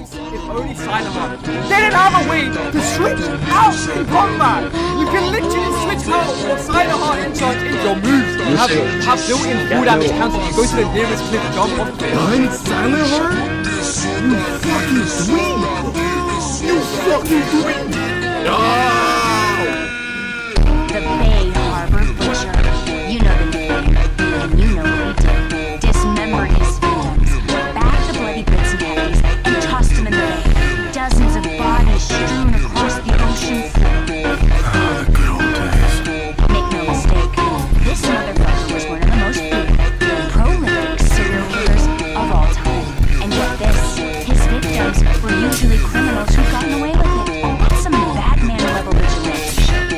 if only Silent They didn't have a way to switch out in combat. You can literally switch out your Silent enchant into your moves. You have built-in full damage cancel. You go to the nearest cliff, jump off it. I'm Silent Heart? You fucking dweeb! You fucking dweeb! No! The Bay Harbor Butcher. You know the name, and you know what he did. Dismembered his victims, bagged the bloody bits and patties, and tossed them in the bay. Dozens of bodies strewn across the ocean floor. Ah, the good old days. Make no mistake, this motherfucker was one of the most brutal, prolific serial killers of all time. And get this, his victims were usually criminals who'd gotten away with it. That's some Batman-level vigilante shit.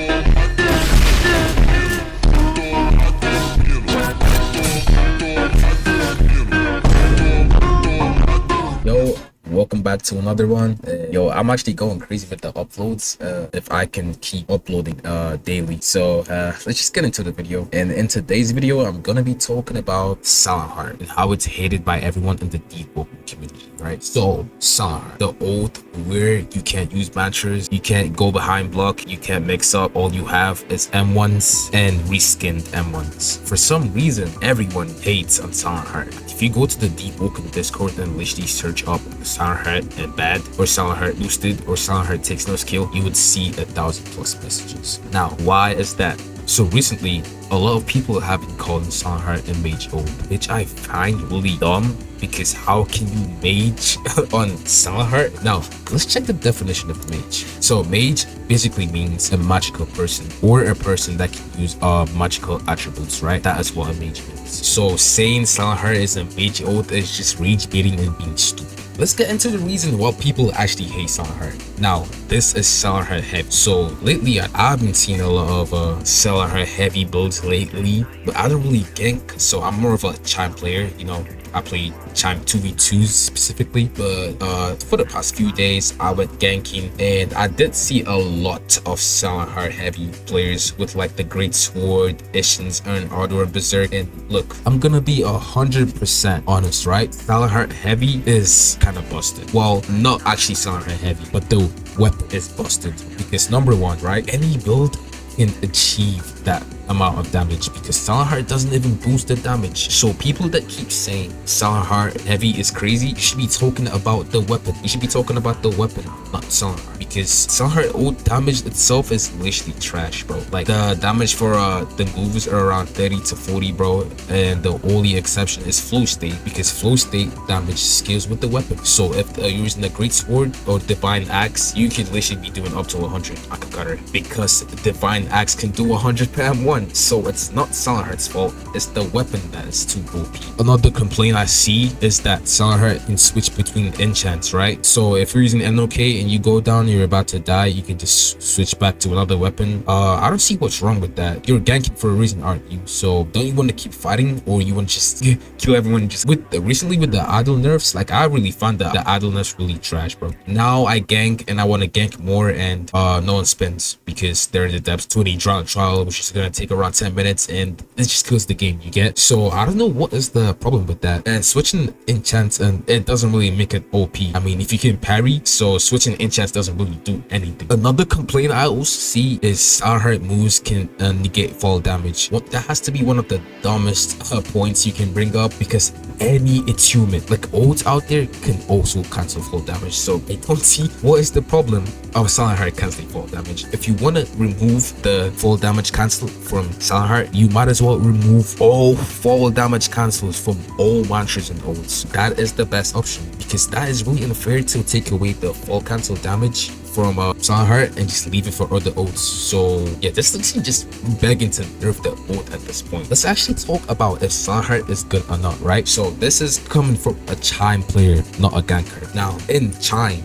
Yo, welcome back to another one. Yo, I'm actually going crazy with the uploads if I can keep uploading daily. So let's just get into the video. And in today's video, I'm gonna be talking about Silent Heart and how it's hated by everyone in the Deepwoken community, right? So Silent Heart, the oath where you can't use mantras, you can't go behind block, you can't mix up. All you have is M1s and reskinned M1s. For some reason, everyone hates on Silent Heart. If you go to the Deepwoken Discord and literally search up Silent Heart and bad, or Silent Heart boosted, or Silent Heart takes no skill, you would see 1,000+ messages. Now, why is that? So recently, a lot of people have been calling Silent Heart a mage old, which I find really dumb, because how can you mage on Silent Heart? Now, let's check the definition of mage. So mage basically means a magical person, or a person that can use magical attributes, right? That is what a mage means. So saying Silent Heart is a mage oath is just rage baiting and being stupid. Let's get into the reason why people actually hate Silent Heart. Now, this is Silent Heart heavy. So lately, I've been seeing a lot of Silent Heart heavy builds lately, but I don't really gank, so I'm more of a chime player, you know. I play chime 2v2s specifically, but for the past few days I went ganking, and I did see a lot of Silent Heart heavy players with like the Great Sword, Ishins, and Ardor Berserk. And look, I'm gonna be 100% honest, right? Silent Heart heavy is kind of busted. Well, not actually Silent Heart heavy, but the weapon is busted, because number one, right, any build can achieve that amount of damage, because Silent Heart doesn't even boost the damage. So people that keep saying Silent Heart heavy is crazy, you should be talking about the weapon. You should be talking about the weapon, not Silent Heart, because Silent Heart old damage itself is literally trash, bro. Like the damage for the moves are around 30 to 40, bro, and the only exception is flow state, because flow state damage scales with the weapon. So if you're using the Great Sword or Divine Axe, you can literally be doing up to 100 Akakarre, because Divine Axe can do 100 per M1. So it's not Silent Heart's fault, it's the weapon that is too OP. Another complaint I see is that Silent Heart can switch between enchants, right? So if you're using NOK and you go down, you're about to die, you can just switch back to another weapon. I don't see what's wrong with that. You're ganking for a reason, aren't you? So don't you want to keep fighting, or you want to just kill everyone? Just recently with the idle nerfs, like I really found that the idle nerfs really trash, bro. Now I gank and I want to gank more, and no one spins, because they're in the depths 20 drawn trial, which is gonna take around 10 minutes, and it just kills the game, you get? So I don't know what is the problem with that. And switching enchants, and it doesn't really make it OP. I mean, if you can parry, so switching enchants doesn't really do anything. Another complaint I also see is Silent Heart moves can negate fall damage. That has to be one of the dumbest points you can bring up, because any attunement, like ults out there, can also cancel fall damage. So I don't see what is the problem of Silent Heart canceling fall damage. If you want to remove the fall damage cancel from Silent Heart, you might as well remove all fall damage cancels from all mantras and ults. That is the best option, because that is really unfair to take away the fall cancel damage from Silent Heart and just leave it for other ults. So yeah, this looks just begging to nerf the ult at this point. Let's actually talk about if Silent Heart is good or not, right? So this is coming from a chime player, not a ganker. Now in chime,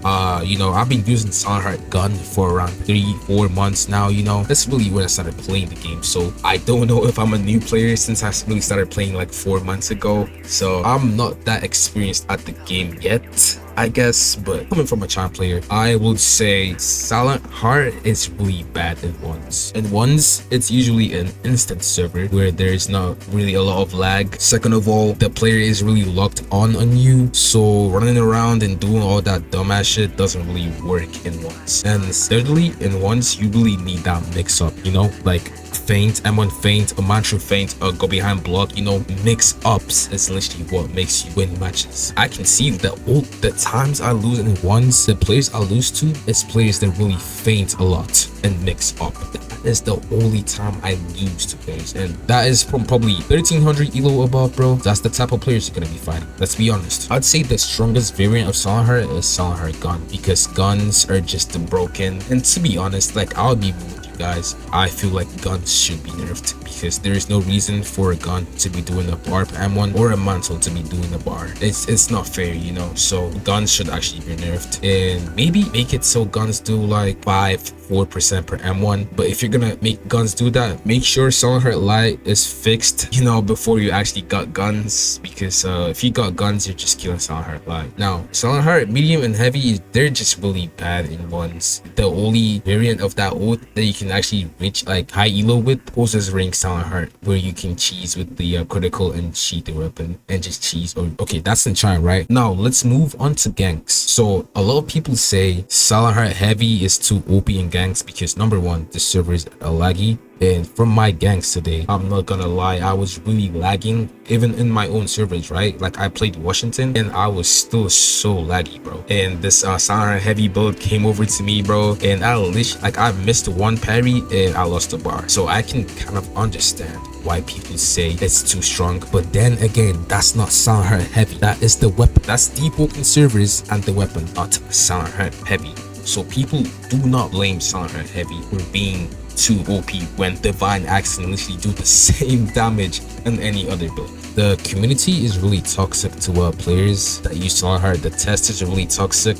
you know, I've been using Silent Heart gun for around 3-4 months now. You know, that's really when I started playing the game. So I don't know if I'm a new player, since I really started playing like 4 months ago. So I'm not that experienced at the game yet. I guess, but coming from a champ player, I would say Silent Heart is really bad in ones. In ones, it's usually an instant server where there's not really a lot of lag. Second of all, the player is really locked on you, so running around and doing all that dumbass shit doesn't really work in ones. And thirdly, in ones, you really need that mix up, you know, like feint, M1 feint, a mantra feint, a go behind block, you know, mix ups is literally what makes you win matches. I can see that all the times I lose in ones, the players I lose to is players that really feint a lot and mix up. That is the only time I lose to players, and that is from probably 1300 elo above, bro. That's the type of players you're gonna be fighting. Let's be honest. I'd say the strongest variant of Silent Heart is Silent Heart Gun, because guns are just broken. And to be honest, like, I'll be with you guys, I feel like guns should be nerfed, because there is no reason for a gun to be doing a bar per M1 or a mantle to be doing a bar. It's not fair, you know. So guns should actually be nerfed, and maybe make it so guns do like 4% per M1. But if you're gonna make guns do that, make sure Silent Heart Light is fixed, you know, before you actually got guns, because if you got guns, you're just killing Silent Heart Light. Now, Silent Heart Medium and Heavy, they're just really bad in ones. The only variant of that ult that you can actually reach like high elo with poses ring Silent Heart, where you can cheese with the critical and cheat the weapon and just cheese. Or okay, that's in China, right? Now let's move on to ganks. So a lot of people say Silent Heart Heavy is too OP in ganks because number one, the servers are laggy. And from my ganks today, I'm not gonna lie, I was really lagging even in my own servers, right? Like, I played Washington and I was still so laggy, bro. And this Silent Heart Heavy build came over to me, bro, and I missed one parry and I lost the bar. So I can kind of understand why people say it's too strong, but then again, that's not Silent Heart Heavy. That is the weapon. That's Deepwoken servers and the weapon, not Silent Heart Heavy. So people do not blame Silent Heart Heavy for being too OP when Divine Axe can literally do the same damage in any other build. The community is really toxic to players that use Silent Heart. The testers are really toxic.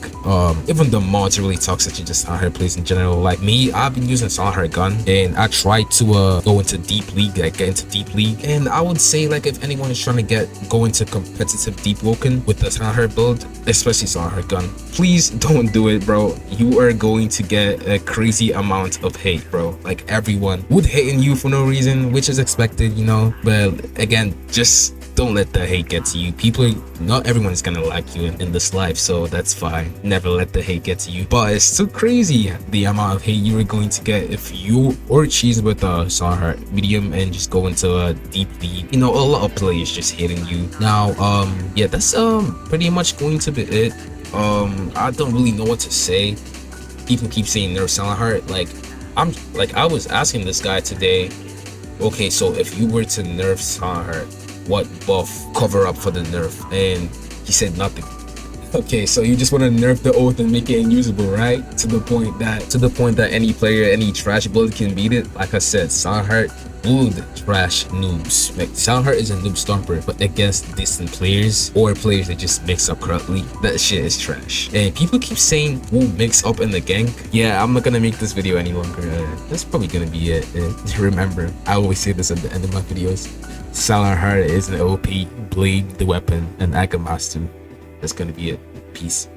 Even the mods are really toxic to just Silent Heart players in general. Like me, I've been using Silent Heart Gun, and I tried to go into Deep League, like get into Deep League. And I would say, like, if anyone is trying to go into competitive Deepwoken with the Silent Heart build, especially Silent Heart Gun, please don't do it, bro. You are going to get a crazy amount of hate, bro. Like, everyone would hate on you for no reason, which is expected, you know. But again, just don't let the hate get to you. Not everyone is gonna like you in this life, so that's fine. Never let the hate get to you. But it's still crazy the amount of hate you are going to get if you or cheese with a Silent Heart Medium and just go into a Deep League. You know, a lot of players just hating you. Now, yeah, that's pretty much going to be it. I don't really know what to say. People keep saying nerf Silent Heart. I was asking this guy today, okay, so if you were to nerf Silent Heart, what buff cover up for the nerf? And he said nothing. Okay, so you just want to nerf the oath and make it unusable, right? To the point that any player, any trash build can beat it. Like I said, Silent Heart bullied trash noobs. Like, Silent Heart is a noob stomper, but against decent players or players that just mix up correctly, that shit is trash. And people keep saying we'll mix up in the gank. Yeah, I'm not gonna make this video any longer. That's probably gonna be it. Remember, I always say this at the end of my videos. Silent Heart is an OP, Blade the weapon, and Akamastu. That's gonna be it. Peace.